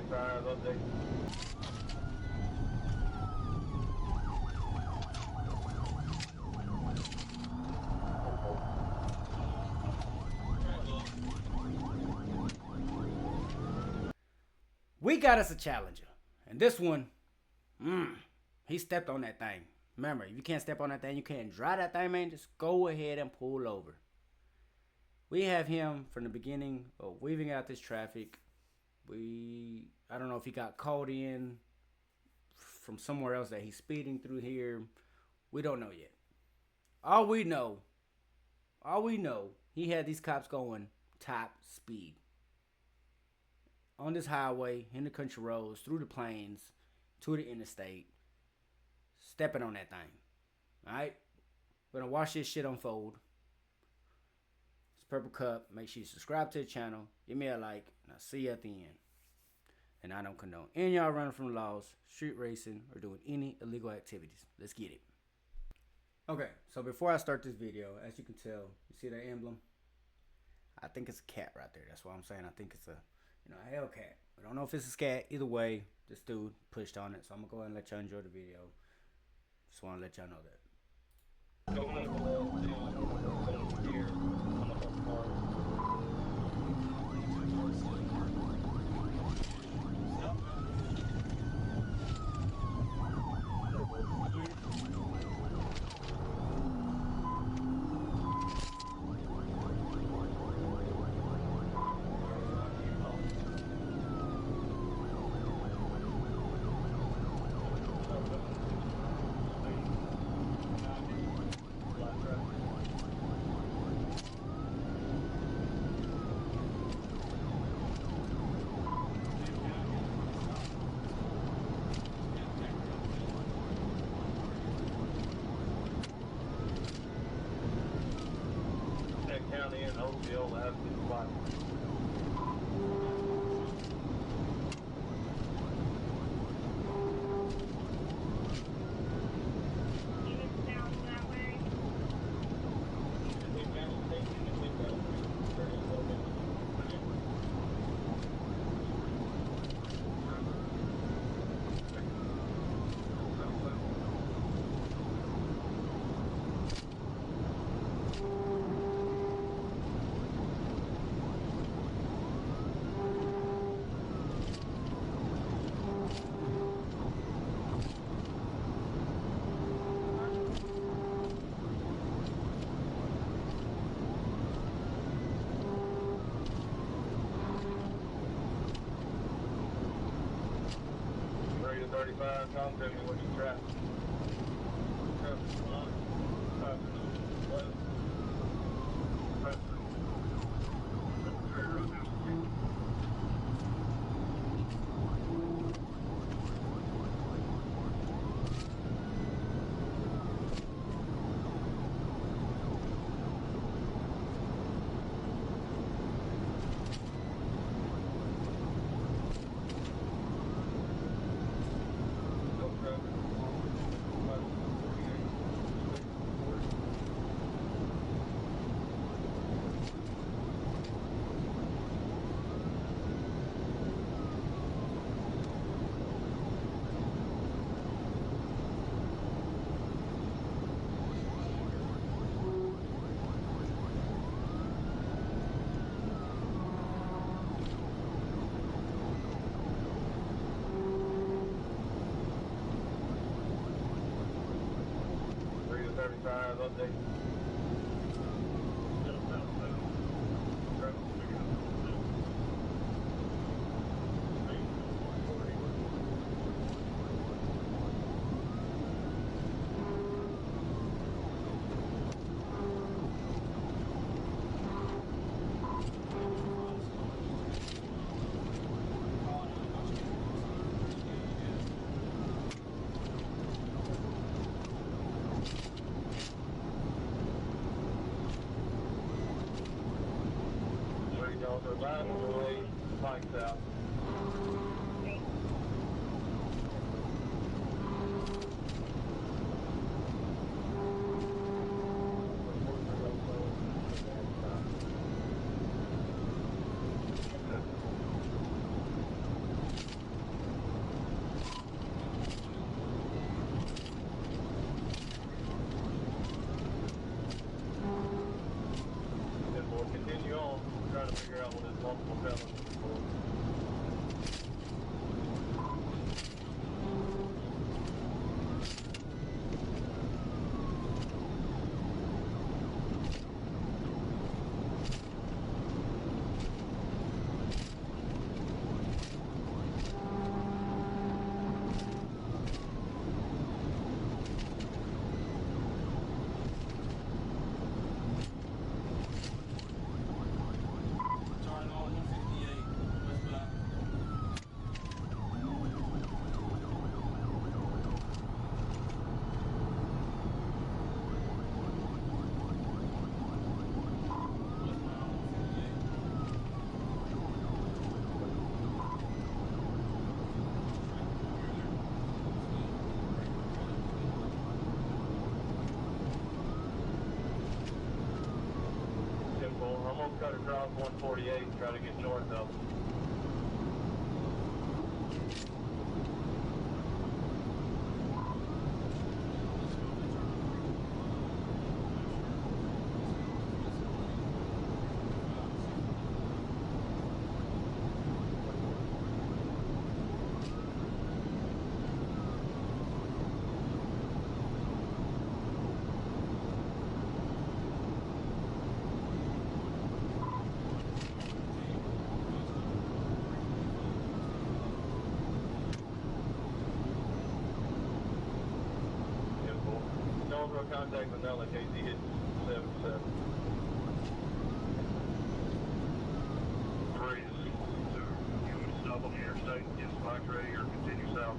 35 update. We got us a challenger. And this one, he stepped on that thing. Remember, if you can't step on that thing, you can't drive that thing, man. Just go ahead and pull over. We have him from the beginning of weaving out this traffic. I don't know if he got caught in from somewhere else that he's speeding through here. We don't know yet. All we know, he had these cops going top speed on this highway, in the country roads, through the plains, to the interstate, stepping on that thing. Alright? We're gonna watch this shit unfold. It's Purple Cup. Make sure you subscribe to the channel. Give me a like. And I'll see you at the end. And I don't condone any y'all running from the laws, street racing, or doing any illegal activities. Let's get it. Okay, so before I start this video, as you can tell, you see that emblem? I think it's a cat right there. That's what I'm saying. I think it's a Hellcat. I don't know if it's a scat. Either way, this dude pushed on it. So I'm going to go ahead and let y'all enjoy the video. Just want to let y'all know that. County and Oakville have been quiet. Ready to 35, contact me when you traffic. Update. Right away, Pikes out. south 148 and try to get north of them. Contact Manila, KC hit 77. 3 to 2. You would stop on the interstate, get spikes ready, or continue south.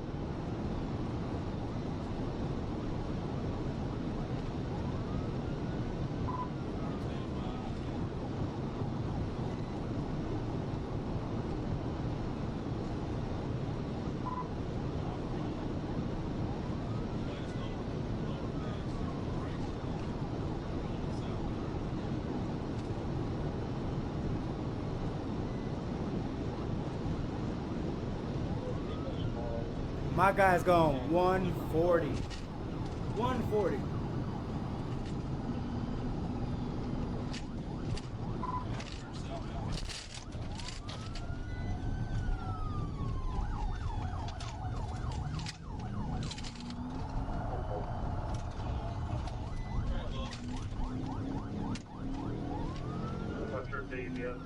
My guy's going 140. 140. Not sure Dave yet.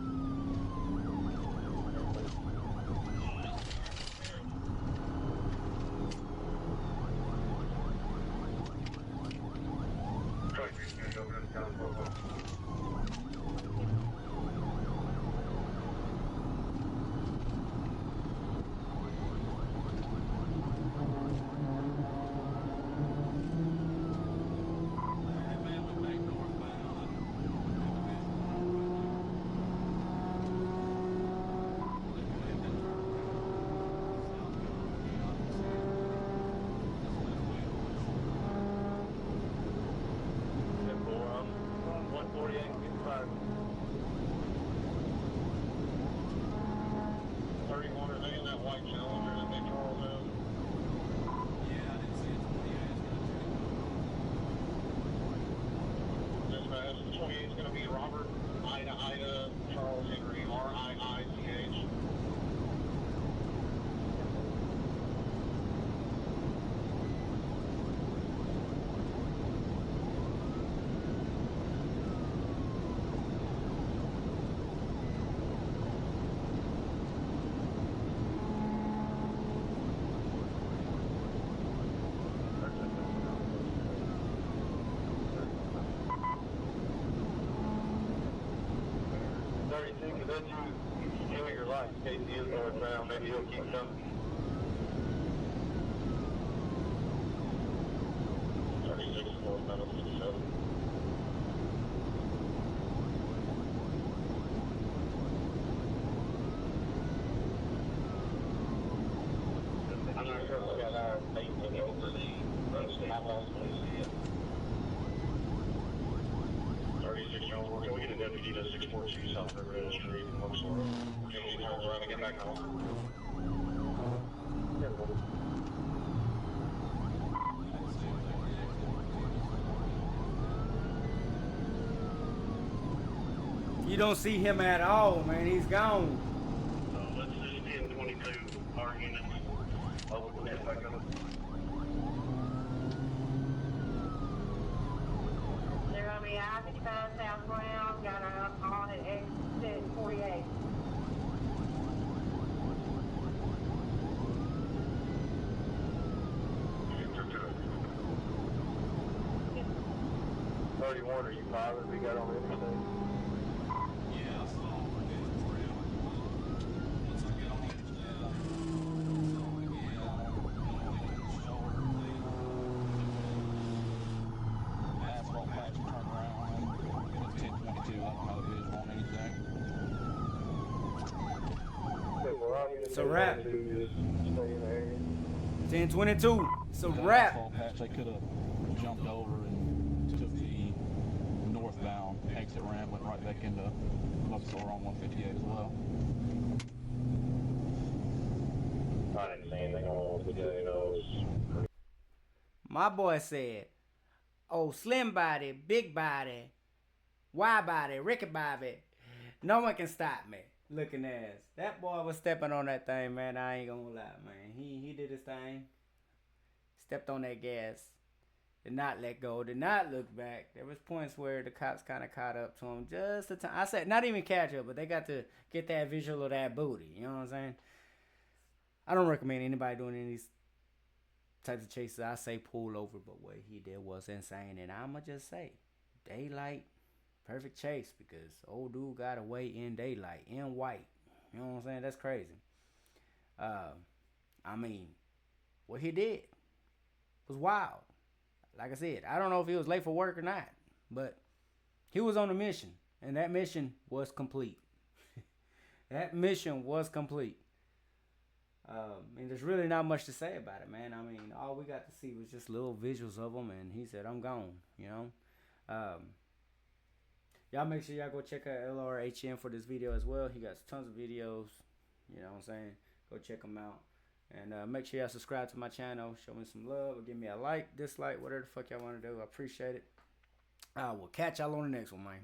It's going to be Robert, Ida, Charles, Henry, R-I-I-C-H. In case he is northbound, maybe he'll keep coming. 36 northbound of 57. I'm not sure if we got our painting over the highwalls when we see it. 36 Jones, can we get a deputy to 642 South River Street in Luxora? He turns around and get back home. You don't see him at all, man. He's gone. Let's just be in 22, our units. We'll get back up. They're going to be I-55 southbound, got her on at exit 48. Yep. 31, are you positive we got on the interstate? Yeah, I saw it for him. Once I get on the interstate, asphalt patch and turn around. It's 1022. I don't know if it is on anything. It's a wrap. Stay in the area. 1022. It's a wrap. Asphalt patch, they could have jumped over and took the northbound exit ramp, went right back into Luxora on 158 as well. I didn't see anything on the video, you know. My boy said, oh, slim body, big body, wide body, Ricky Bobby, no one can stop me. Looking ass. That boy was stepping on that thing, man. I ain't gonna lie, man. He did his thing. Stepped on that gas. Did not let go. Did not look back. There was points where the cops kind of caught up to him just the time. I said, not even catch up, but they got to get that visual of that booty. You know what I'm saying? I don't recommend anybody doing any of these types of chases. I say pull over, but what he did was insane. And I'ma just say, daylight, perfect chase, because old dude got away in daylight, in white. You know what I'm saying? That's crazy. I mean, what he did was wild. Like I said, I don't know if he was late for work or not, but he was on a mission, and that mission was complete. That mission was complete. And there's really not much to say about it, man. I mean, all we got to see was just little visuals of him, and he said, I'm gone, you know. Y'all make sure y'all go check out LRHN for this video as well. He got tons of videos, you know what I'm saying? Go check him out. And make sure y'all subscribe to my channel. Show me some love or give me a like, dislike, whatever the fuck y'all want to do. I appreciate it. I will catch y'all on the next one, man.